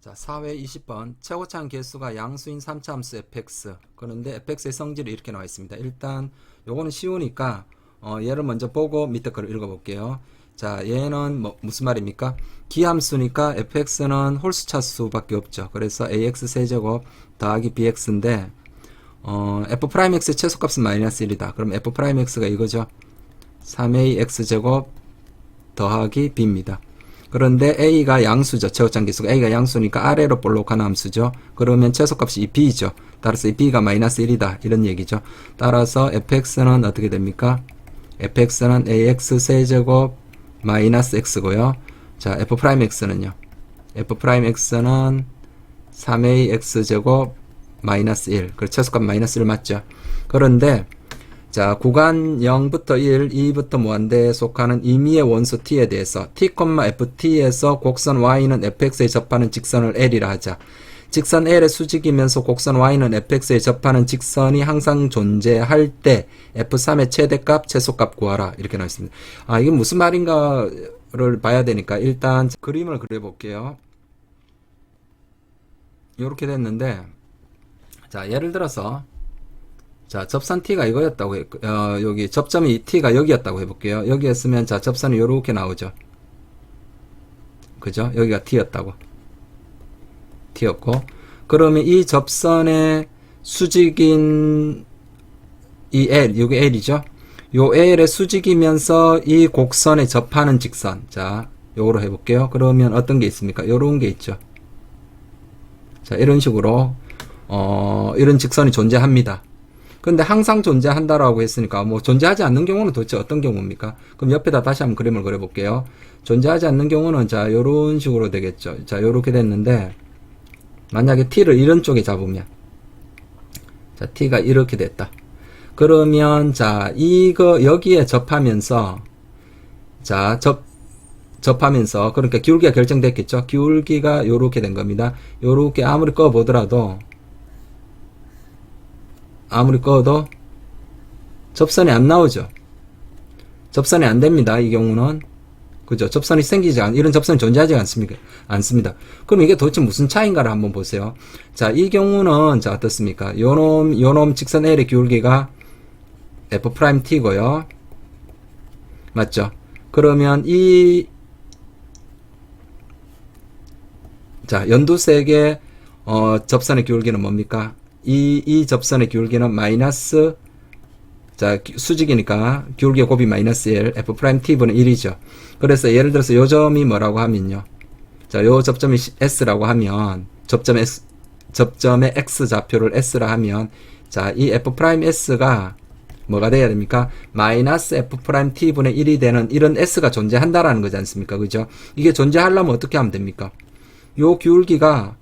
자, 4회 20번 최고차항 개수가 양수인 3차함수 fx. 그런데 fx의 성질이 이렇게 나와 있습니다. 일단 요거는 쉬우니까 얘를 먼저 보고 밑에 거를 읽어볼게요. 자, 얘는 무슨 말입니까? 기함수니까 fx는 홀수차수밖에 없죠. 그래서 ax 세제곱 더하기 bx인데 f'x의 최소값은 마이너스 1이다. 그럼 f'x가 이거죠. 3ax제곱 더하기 b입니다. 그런데 a가 양수죠. 최고차항 개수가 a가 양수니까 아래로 볼록한 함수죠. 그러면 최소값이 이 b죠. 따라서 이 b가 마이너스 1이다. 이런 얘기죠. 따라서 fx는 어떻게 됩니까? fx는 ax 세제곱 마이너스 x고요. 자, f'x는요. f'x는 3ax 제곱 마이너스 1. 그 최소값 마이너스 1 맞죠? 그런데 자, 구간 0부터 1, 2부터 무한대에 속하는 임의의 원소 t에 대해서 t,ft에서 곡선 y는 fx에 접하는 직선을 l이라 하자. 직선 l의 수직이면서 곡선 y는 fx에 접하는 직선이 항상 존재할 때 f3의 최대값, 최소값 구하라. 이렇게 나와 있습니다. 아, 이게 무슨 말인가를 봐야 되니까 일단 그림을 그려볼게요. 이렇게 됐는데, 자, 예를 들어서 자, 접선 t가 이거였다고 여기 접점이 t가 여기였다고 해볼게요. 여기였으면 자, 접선이 요렇게 나오죠. 그죠? 여기가 t였다고. t였고, 그러면 이 접선의 수직인 이 l, 여기 l이죠? 요 l의 수직이면서 이 곡선에 접하는 직선. 자, 요거로 해볼게요. 그러면 어떤 게 있습니까? 요런 게 있죠. 자, 이런 식으로 이런 직선이 존재합니다. 근데 항상 존재한다라고 했으니까 뭐 존재하지 않는 경우는 도대체 어떤 경우입니까? 그럼 옆에다 다시 한번 그림을 그려볼게요. 존재하지 않는 경우는 자, 요런 식으로 되겠죠. 자, 요렇게 됐는데 만약에 t를 이런 쪽에 잡으면 자, t가 이렇게 됐다. 그러면 자, 이거 여기에 접하면서 자, 접하면서 그러니까 기울기가 결정됐겠죠. 기울기가 요렇게 된 겁니다. 요렇게 아무리 꺼보더라도 아무리 꺼도 접선이 안 나오죠. 접선이 안 됩니다. 이 경우는. 그죠? 접선이 이런 접선이 존재하지 않습니다. 그럼 이게 도대체 무슨 차이인가를 한번 보세요. 자, 이 경우는, 자, 어떻습니까? 요놈 직선 L의 기울기가 F'T고요. 맞죠? 그러면 자, 연두색의, 접선의 기울기는 뭡니까? 이 접선의 기울기는 마이너스, 자, 수직이니까 기울기의 곱이 마이너스 1, f't분의 1이죠. 그래서 예를 들어서 요 점이 뭐라고 하면요. 자, 요 접점이 s라고 하면, 접점의 x 좌표를 s라 하면, 자, 이 f's가 뭐가 돼야 됩니까? 마이너스 f't분의 1이 되는 이런 s가 존재한다라는 거지 않습니까? 그죠? 이게 존재하려면 어떻게 하면 됩니까? 요 기울기의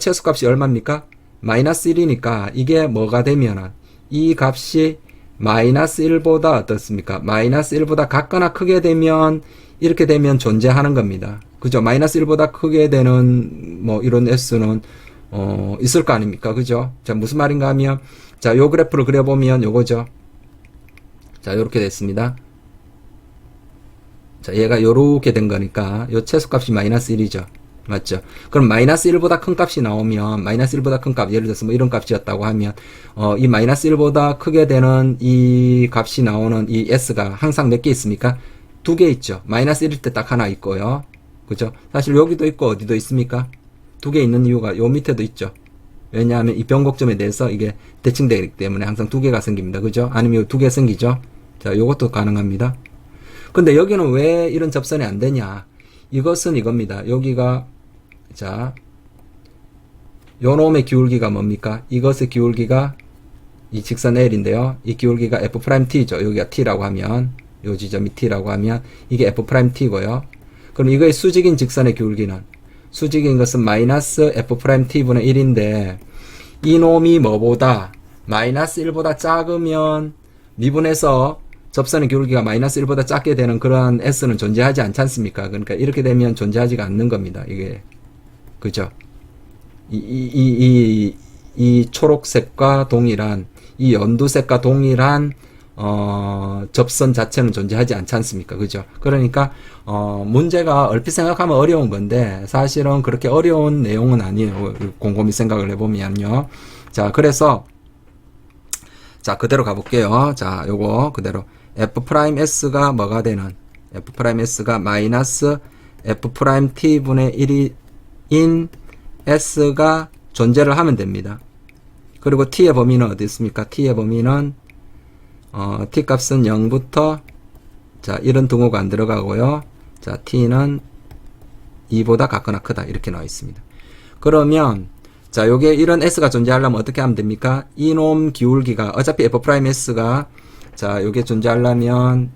최소값이 얼마입니까? 마이너스 1이니까 이게 뭐가 되면은 이 값이 마이너스 1보다 어떻습니까? 마이너스 1보다 같거나 크게 되면 이렇게 되면 존재하는 겁니다. 그죠? 마이너스 1보다 크게 되는 뭐 이런 s는 있을 거 아닙니까? 그죠? 자, 무슨 말인가 하면 자, 요 그래프를 그려보면 요거죠. 자, 요렇게 됐습니다. 자, 얘가 요렇게 된 거니까 요 최소값이 마이너스 1이죠. 맞죠? 그럼 마이너스 1보다 큰 값이 나오면 마이너스 1보다 큰 값, 예를 들어서 뭐 이런 값이었다고 하면 이 마이너스 1보다 크게 되는 이 값이 나오는 이 s가 항상 몇 개 있습니까? 2개 있죠. 마이너스 1일 때 딱 하나 있고요. 그죠? 사실 여기도 있고 어디도 있습니까? 2개 있는 이유가 요 밑에도 있죠. 왜냐하면 이 변곡점에 대해서 이게 대칭되기 때문에 항상 2개가 생깁니다. 그죠? 아니면 2개 생기죠? 자, 요것도 가능합니다. 근데 여기는 왜 이런 접선이 안 되냐? 이것은 이겁니다. 여기가 자, 요놈의 기울기가 뭡니까? 이것의 기울기가 이 직선 L인데요. 이 기울기가 F'T죠. 여기가 T라고 하면, 요 지점이 T라고 하면, 이게 F'T고요. 그럼 이거의 수직인 직선의 기울기는, 수직인 것은 마이너스 F'T분의 1인데, 이 놈이 뭐보다, 마이너스 1보다 작으면, 미분해서 접선의 기울기가 마이너스 1보다 작게 되는 그러한 S는 존재하지 않지 않습니까? 그러니까 이렇게 되면 존재하지가 않는 겁니다. 이게. 그죠? 이 초록색과 동일한, 이 연두색과 동일한, 접선 자체는 존재하지 않지 않습니까? 그죠? 그러니까, 문제가 얼핏 생각하면 어려운 건데, 사실은 그렇게 어려운 내용은 아니에요. 곰곰이 생각을 해보면요. 자, 그래서, 자, 그대로 가볼게요. 자, 요거 그대로. F'S가 뭐가 되는? F'S가 마이너스 F'T분의 1인 S가 존재를 하면 됩니다. 그리고 T의 범위는 어디 있습니까? T의 범위는 T 값은 0부터 자 1은 등호가 안 들어가고요. 자 T는 2보다 같거나 크다 이렇게 나와 있습니다. 그러면 자 요게 이런 S가 존재하려면 어떻게 하면 됩니까? 이놈 기울기가 어차피 F'S가 자 요게 존재하려면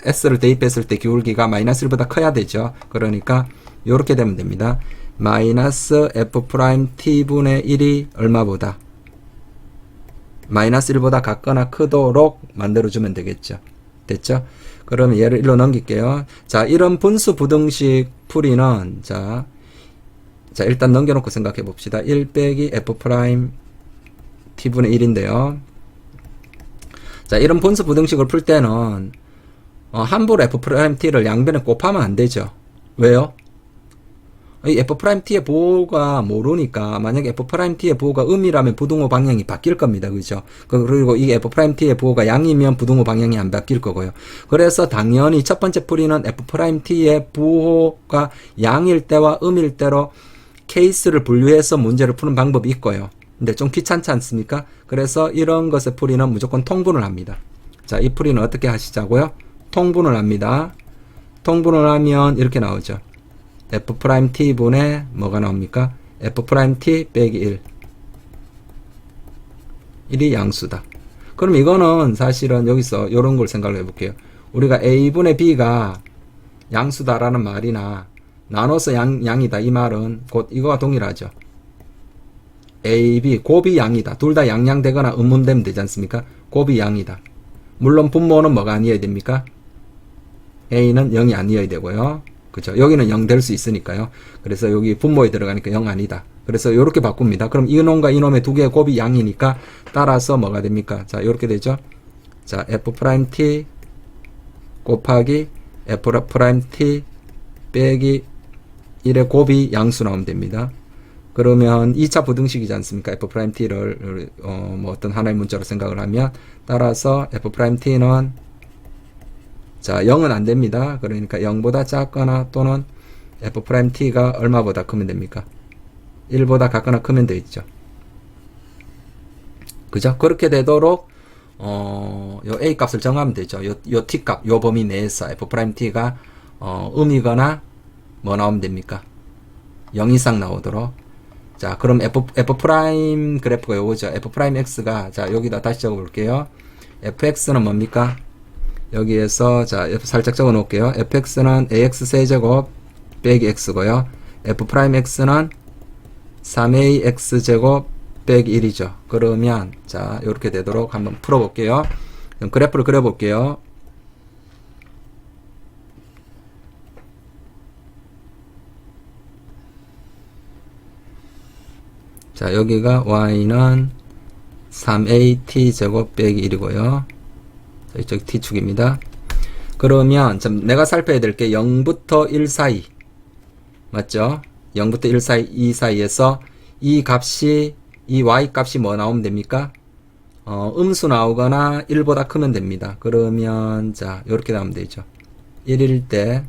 S를 대입했을 때 기울기가 마이너스 1보다 커야 되죠. 그러니까 요렇게 되면 됩니다. 마이너스 F'T분의 1이 얼마보다? 마이너스 1보다 같거나 크도록 만들어주면 되겠죠. 됐죠? 그러면 얘를 1로 넘길게요. 자, 이런 분수 부등식 풀이는, 자, 일단 넘겨놓고 생각해 봅시다. 1 빼기 F'T분의 1인데요. 자, 이런 분수 부등식을 풀 때는, 함부로 F'T를 양변에 곱하면 안 되죠. 왜요? 이 F'T의 보호가 모르니까 만약에 F'T의 보호가 음이라면 부등호 방향이 바뀔 겁니다. 그죠? 그리고 이 F'T의 보호가 양이면 부등호 방향이 안 바뀔 거고요. 그래서 당연히 첫 번째 풀이는 F'T의 보호가 양일 때와 음일 때로 케이스를 분류해서 문제를 푸는 방법이 있고요. 근데 좀 귀찮지 않습니까? 그래서 이런 것의 풀이는 무조건 통분을 합니다. 자, 이 풀이는 어떻게 하시자고요? 통분을 합니다. 통분을 하면 이렇게 나오죠. F'T분의 뭐가 나옵니까? F'T 빼기 1. 1이 양수다. 그럼 이거는 사실은 여기서 이런 걸 생각을 해볼게요. 우리가 A분의 B가 양수다라는 말이나 나눠서 양이다 이 말은 곧 이거와 동일하죠. A, B, 곱이 양이다. 둘 다 양양되거나 음문되면 되지 않습니까? 곱이 양이다. 물론 분모는 뭐가 아니어야 됩니까? A는 0이 아니어야 되고요. 그죠? 여기는 0 될 수 있으니까요. 그래서 여기 분모에 들어가니까 0 아니다. 그래서 이렇게 바꿉니다. 그럼 이놈과 이놈의 두 개의 곱이 양이니까 따라서 뭐가 됩니까? 자, 이렇게 되죠. 자, F'T 곱하기 F'T 빼기 1의 곱이 양수 나오면 됩니다. 그러면 2차 부등식이지 않습니까? F'T를 뭐 어떤 하나의 문자로 생각을 하면 따라서 F'T는 자, 0은 안 됩니다. 그러니까 0보다 작거나 또는 F'T가 얼마보다 크면 됩니까? 1보다 같거나 크면 되겠죠. 그죠? 그렇게 되도록, 요 A 값을 정하면 되죠. 요 T 값, 요 범위 내에서 F'T가, 음이거나 뭐 나오면 됩니까? 0 이상 나오도록. 자, 그럼 F' 그래프가 요거죠. F'X가, 자, 여기다 다시 적어 볼게요. Fx는 뭡니까? 여기에서 자 살짝 적어 놓을게요. fx는 ax 세제곱 빼기 x고요. f'x는 3ax 제곱 빼기 1이죠. 그러면 자 이렇게 되도록 한번 풀어 볼게요. 그럼 그래프를 그려 볼게요. 자 여기가 y는 3at 제곱 빼기 1이고요. 이쪽 t축입니다. 그러면 내가 살펴야 될 게 0부터 1 사이 맞죠? 0부터 1 사이 이 사이에서 이 값이 이 y 값이 뭐 나오면 됩니까? 음수 나오거나 1보다 크면 됩니다. 그러면 자 이렇게 나오면 되죠. 1일 때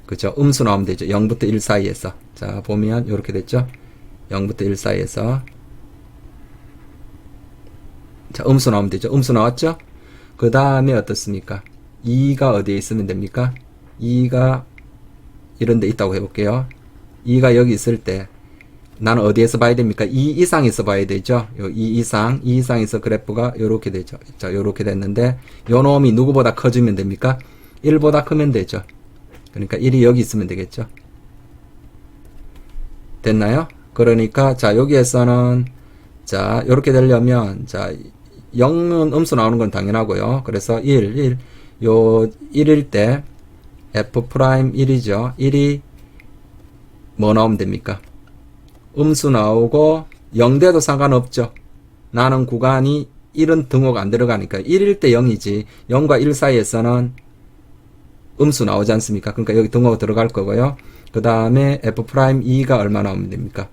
그죠? 음수 나오면 되죠. 0부터 1 사이에서 자 보면 이렇게 됐죠. 0부터 1 사이에서 자 음수 나오면 되죠. 음수 나왔죠? 그 다음에 어떻습니까? 2가 어디에 있으면 됩니까? 2가 이런 데 있다고 해볼게요. 2가 여기 있을 때 나는 어디에서 봐야 됩니까? 2 이상에서 봐야 되죠. 요 2 이상에서 그래프가 요렇게 되죠. 자, 요렇게 됐는데 요 놈이 누구보다 커지면 됩니까? 1보다 크면 되죠. 그러니까 1이 여기 있으면 되겠죠. 됐나요? 그러니까 자, 여기에서는 자, 요렇게 되려면 자, 0은 음수 나오는 건 당연하고요. 그래서 1, 요 1일 때 F'1이죠. 1이 뭐 나오면 됩니까? 음수 나오고 0대도 상관없죠. 나는 구간이 1은 등호가 안 들어가니까 1일 때 0이지 0과 1 사이에서는 음수 나오지 않습니까? 그러니까 여기 등호가 들어갈 거고요. 그 다음에 f'2가 얼마 나오면 됩니까?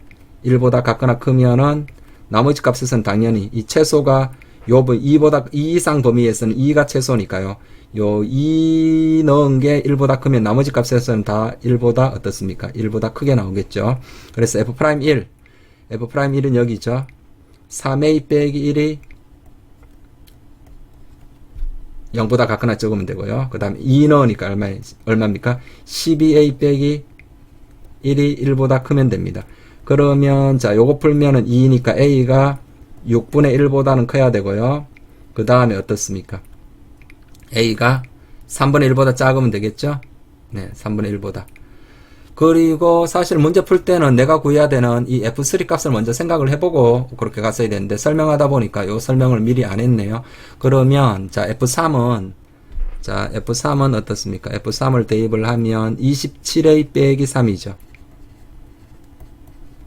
1보다 같거나 크면은 나머지 값에서는 당연히 이 최소가 요 2보다 2 이상 범위에서는 2가 최소니까요. 요 2 넣은 게 1보다 크면 나머지 값에서는 다 1보다 어떻습니까? 1보다 크게 나오겠죠. 그래서 f'1 f'1은 여기죠. 3a 빼기 1이 0보다 같거나 적으면 되고요. 그 다음에 2 넣으니까 얼마입니까? 12a 빼기 1이 1보다 크면 됩니다. 그러면 자 요거 풀면은 2니까 a가 6분의 1보다는 커야 되고요. 그 다음에 어떻습니까? a가 3분의 1보다 작으면 되겠죠? 네, 3분의 1보다. 그리고 사실 문제 풀 때는 내가 구해야 되는 이 f3 값을 먼저 생각을 해보고 그렇게 갔어야 되는데 설명하다 보니까 요 설명을 미리 안 했네요. 그러면 자 f3은 어떻습니까? f3을 대입을 하면 27a 빼기 3이죠.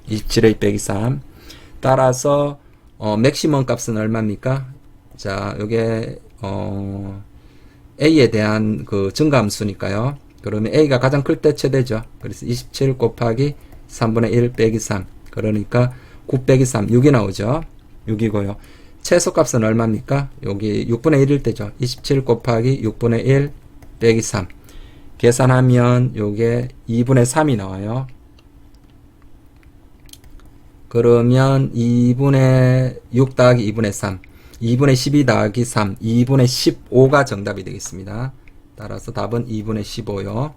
27a 빼기 3. 따라서 맥시멈 값은 얼마입니까? 자, 요게 a에 대한 그 증가함수니까요. 그러면 a가 가장 클 때 최대죠. 그래서 27 곱하기 3분의 1 빼기 3. 그러니까 9 빼기 3, 6이 나오죠. 6이고요. 최소값은 얼마입니까? 여기 6분의 1일 때죠. 27 곱하기 6분의 1 빼기 3. 계산하면 요게 2분의 3이 나와요. 그러면 2분의 6 더하기 2분의 3. 2분의 12 더하기 3. 2분의 15가 정답이 되겠습니다. 따라서 답은 2분의 15요.